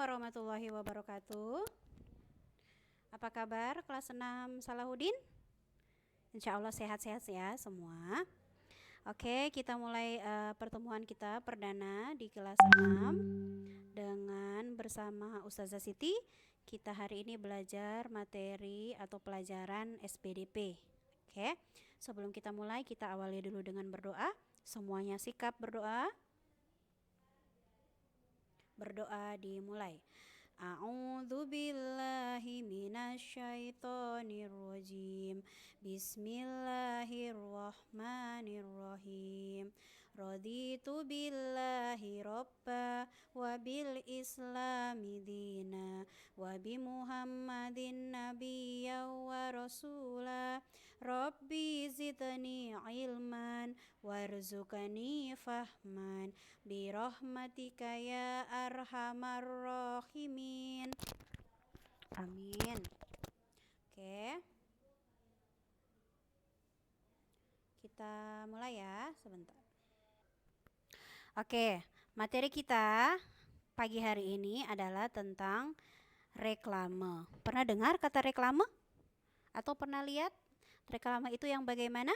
warahmatullahi wabarakatuh. Apa kabar kelas 6 Salahuddin? Insya Allah sehat-sehat ya semua. Oke, kita mulai pertemuan kita perdana di kelas 6 dengan bersama Ustazah Siti. Kita hari ini belajar materi atau pelajaran SPDP. Oke, sebelum kita mulai kita awali dulu dengan berdoa. Semuanya sikap berdoa. Berdoa dimulai. A'udzu billahi minasyaitonir rajim. Bismillahirrahmanirrahim. Raditu billahi robba wa bil islami dina wa bi muhammadin nabiyya wa rasula. Rabbi zidni ilman warzuqni fahman birahmatika ya arhamar rahimin. Amin. Oke. Kita mulai ya, sebentar. Oke, materi kita pagi hari ini adalah tentang reklame. Pernah dengar kata reklame? Atau pernah lihat reklame itu yang bagaimana?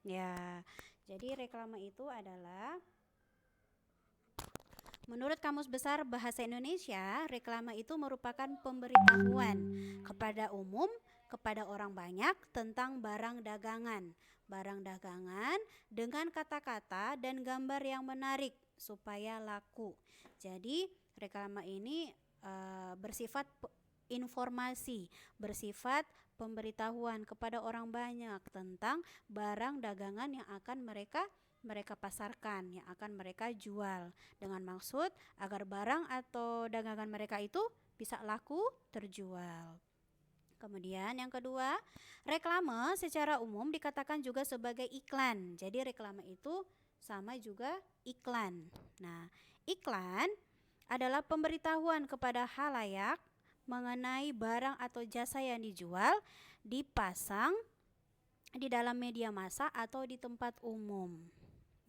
Ya, jadi reklame itu adalah, menurut Kamus Besar Bahasa Indonesia, reklame itu merupakan pemberitahuan kepada umum, kepada orang banyak tentang barang dagangan. Barang dagangan dengan kata-kata dan gambar yang menarik supaya laku. Jadi reklame ini bersifat informasi, bersifat pemberitahuan kepada orang banyak tentang barang dagangan yang akan mereka pasarkan, yang akan mereka jual, dengan maksud agar barang atau dagangan mereka itu bisa laku terjual. Kemudian yang kedua, reklame secara umum dikatakan juga sebagai iklan. Jadi reklame itu sama juga iklan. Nah, iklan adalah pemberitahuan kepada khalayak mengenai barang atau jasa yang dijual, dipasang di dalam media massa atau di tempat umum.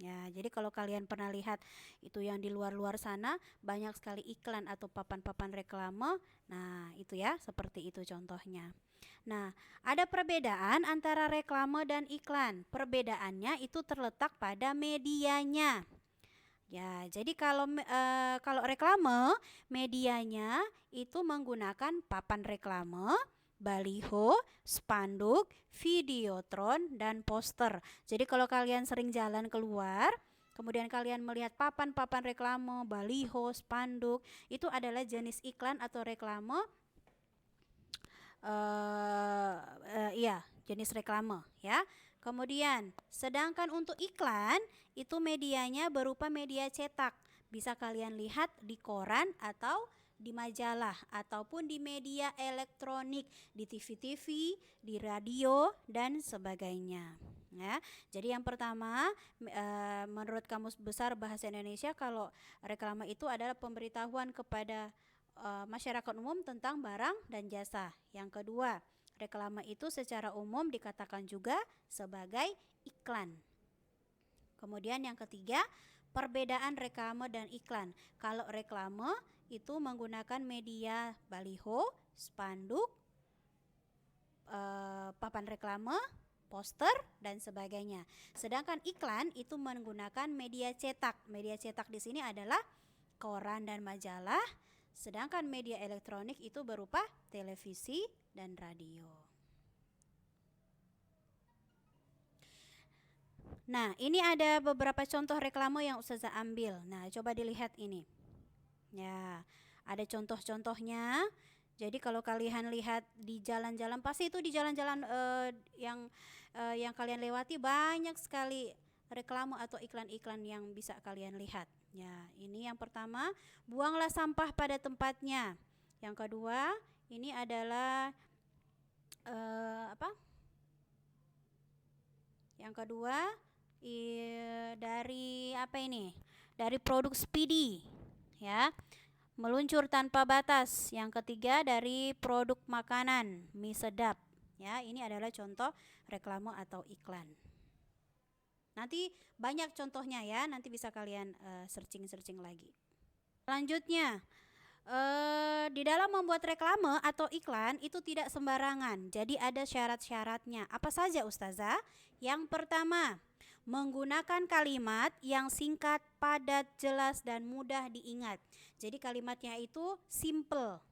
Ya, jadi kalau kalian pernah lihat itu yang di luar-luar sana banyak sekali iklan atau papan-papan reklame. Nah, itu ya, seperti itu contohnya. Nah, ada perbedaan antara reklame dan iklan. Perbedaannya itu terletak pada medianya. Ya, jadi kalau reklame, medianya itu menggunakan papan reklame, baliho, spanduk, videotron, dan poster. Jadi kalau kalian sering jalan keluar, kemudian kalian melihat papan-papan reklame, baliho, spanduk, itu adalah jenis iklan atau reklame. Jenis reklame ya. Kemudian, sedangkan untuk iklan itu medianya berupa media cetak. Bisa kalian lihat di koran atau di majalah ataupun di media elektronik, di TV-TV, di radio dan sebagainya. Ya, jadi yang pertama, menurut Kamus Besar Bahasa Indonesia, kalau reklame itu adalah pemberitahuan kepada masyarakat umum tentang barang dan jasa. Yang kedua, reklame itu secara umum dikatakan juga sebagai iklan. Kemudian yang ketiga, perbedaan reklame dan iklan. Kalau reklame itu menggunakan media baliho, spanduk, papan reklame, poster, dan sebagainya. Sedangkan iklan itu menggunakan media cetak. Media cetak di sini adalah koran dan majalah. Sedangkan media elektronik itu berupa televisi dan radio. Nah, ini ada beberapa contoh reklame yang Ustazah ambil. Nah, coba dilihat ini. Ya, ada contoh-contohnya. Jadi kalau kalian lihat di jalan-jalan, pasti itu di jalan-jalan yang kalian lewati banyak sekali reklame atau iklan-iklan yang bisa kalian lihat. Ya, ini yang pertama, buanglah sampah pada tempatnya. Yang kedua, ini adalah Yang kedua dari apa ini? Dari produk Speedy, ya. Meluncur tanpa batas. Yang ketiga dari produk makanan, mie sedap. Ya, ini adalah contoh reklame atau iklan. Nanti banyak contohnya ya, nanti bisa kalian searching lagi. Selanjutnya, Di dalam membuat reklame atau iklan itu tidak sembarangan. Jadi ada syarat-syaratnya. Apa saja Ustazah? Yang pertama, menggunakan kalimat yang singkat, padat, jelas dan mudah diingat. Jadi kalimatnya itu simple.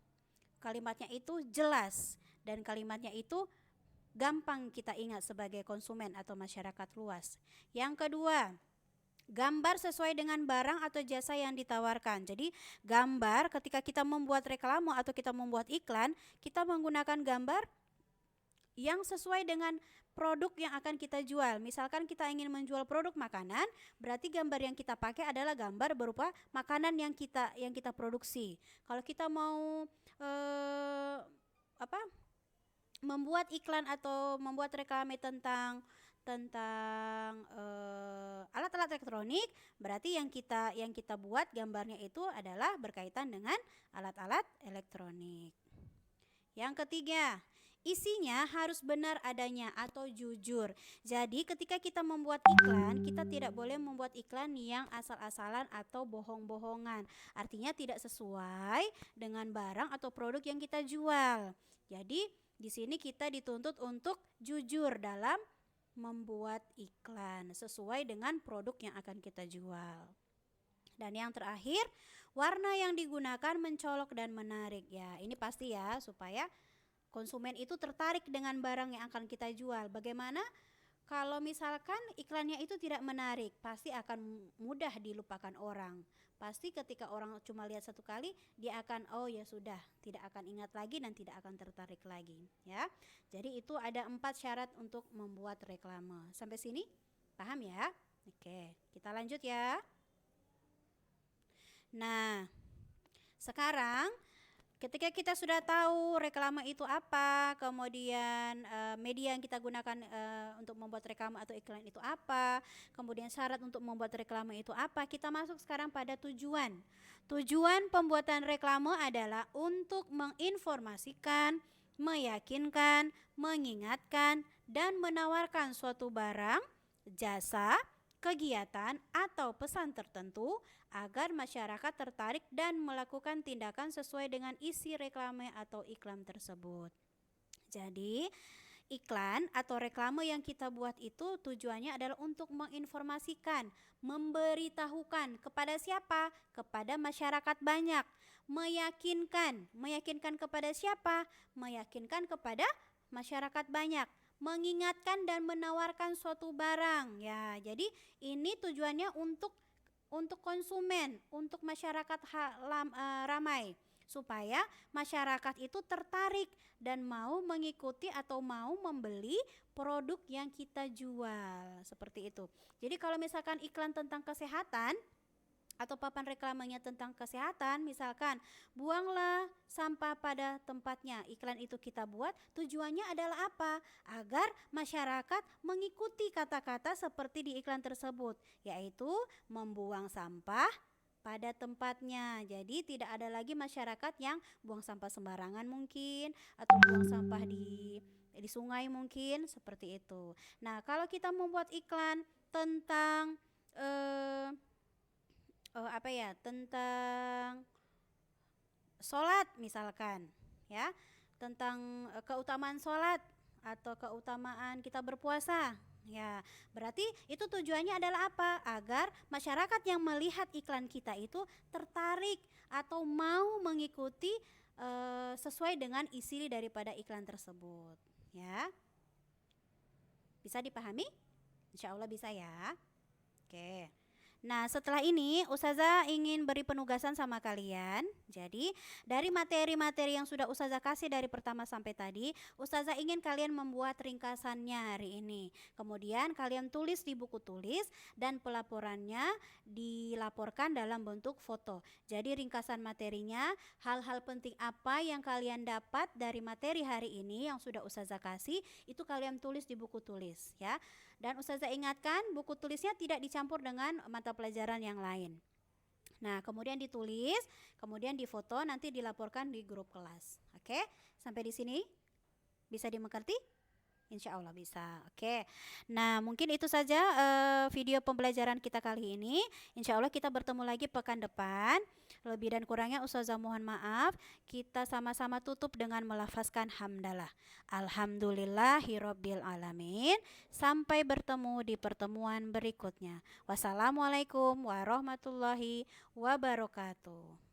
Kalimatnya itu jelas dan kalimatnya itu gampang kita ingat sebagai konsumen atau masyarakat luas. Yang kedua, gambar sesuai dengan barang atau jasa yang ditawarkan. Jadi gambar ketika kita membuat reklame atau kita membuat iklan, kita menggunakan gambar yang sesuai dengan produk yang akan kita jual. Misalkan kita ingin menjual produk makanan, berarti gambar yang kita pakai adalah gambar berupa makanan yang kita produksi. Kalau kita mau membuat iklan atau membuat reklame tentang alat-alat elektronik, berarti yang kita buat gambarnya itu adalah berkaitan dengan alat-alat elektronik. Yang ketiga, isinya harus benar adanya atau jujur. Jadi ketika kita membuat iklan, kita tidak boleh membuat iklan yang asal-asalan atau bohong-bohongan. Artinya tidak sesuai dengan barang atau produk yang kita jual. Jadi di sini kita dituntut untuk jujur dalam membuat iklan sesuai dengan produk yang akan kita jual. Dan yang terakhir, warna yang digunakan mencolok dan menarik. Ya, ini pasti ya, supaya konsumen itu tertarik dengan barang yang akan kita jual. Bagaimana kalau misalkan iklannya itu tidak menarik? Pasti akan mudah dilupakan orang. Pasti ketika orang cuma lihat satu kali, dia akan oh ya sudah, tidak akan ingat lagi dan tidak akan tertarik lagi, ya. Jadi itu ada 4 syarat untuk membuat reklame. Sampai sini paham ya? Oke, kita lanjut ya. Nah, sekarang ketika kita sudah tahu reklame itu apa, kemudian media yang kita gunakan untuk membuat reklame atau iklan itu apa, kemudian syarat untuk membuat reklame itu apa, kita masuk sekarang pada tujuan. Tujuan pembuatan reklame adalah untuk menginformasikan, meyakinkan, mengingatkan, dan menawarkan suatu barang, jasa, kegiatan, atau pesan tertentu agar masyarakat tertarik dan melakukan tindakan sesuai dengan isi reklame atau iklan tersebut. Jadi, iklan atau reklame yang kita buat itu tujuannya adalah untuk menginformasikan, memberitahukan kepada siapa? Kepada masyarakat banyak. Meyakinkan kepada siapa? Meyakinkan kepada masyarakat banyak. Mengingatkan dan menawarkan suatu barang. Ya, jadi ini tujuannya untuk konsumen, untuk masyarakat ramai, supaya masyarakat itu tertarik dan mau mengikuti atau mau membeli produk yang kita jual, seperti itu. Jadi kalau misalkan iklan tentang kesehatan atau papan reklamenya tentang kesehatan, misalkan buanglah sampah pada tempatnya, iklan itu kita buat tujuannya adalah apa? Agar masyarakat mengikuti kata-kata seperti di iklan tersebut, yaitu membuang sampah pada tempatnya. Jadi tidak ada lagi masyarakat yang buang sampah sembarangan mungkin, atau buang sampah di sungai mungkin, seperti itu. Nah, kalau kita membuat iklan tentang tentang sholat misalkan, ya, tentang keutamaan sholat atau keutamaan kita berpuasa, ya, berarti itu tujuannya adalah apa? Agar masyarakat yang melihat iklan kita itu tertarik atau mau mengikuti sesuai dengan isi daripada iklan tersebut, ya. Bisa dipahami? Insya Allah bisa ya. Oke. Nah, setelah ini Ustazah ingin beri penugasan sama kalian. Jadi, dari materi-materi yang sudah Ustazah kasih dari pertama sampai tadi, Ustazah ingin kalian membuat ringkasannya hari ini. Kemudian kalian tulis di buku tulis dan pelaporannya dilaporkan dalam bentuk foto. Jadi, ringkasan materinya, hal-hal penting apa yang kalian dapat dari materi hari ini yang sudah Ustazah kasih, itu kalian tulis di buku tulis, ya. Dan Ustazah ingatkan buku tulisnya tidak dicampur dengan mata pelajaran yang lain. Nah, kemudian ditulis, kemudian difoto, nanti dilaporkan di grup kelas. Oke, sampai di sini bisa dimengerti? Insya Allah bisa. Oke. Nah, mungkin itu saja video pembelajaran kita kali ini. Insya Allah kita bertemu lagi pekan depan. Lebih dan kurangnya Ustazah mohon maaf. Kita sama-sama tutup dengan melafazkan hamdalah. Alhamdulillahirabbil alamin. Sampai bertemu di pertemuan berikutnya. Wassalamualaikum warahmatullahi wabarakatuh.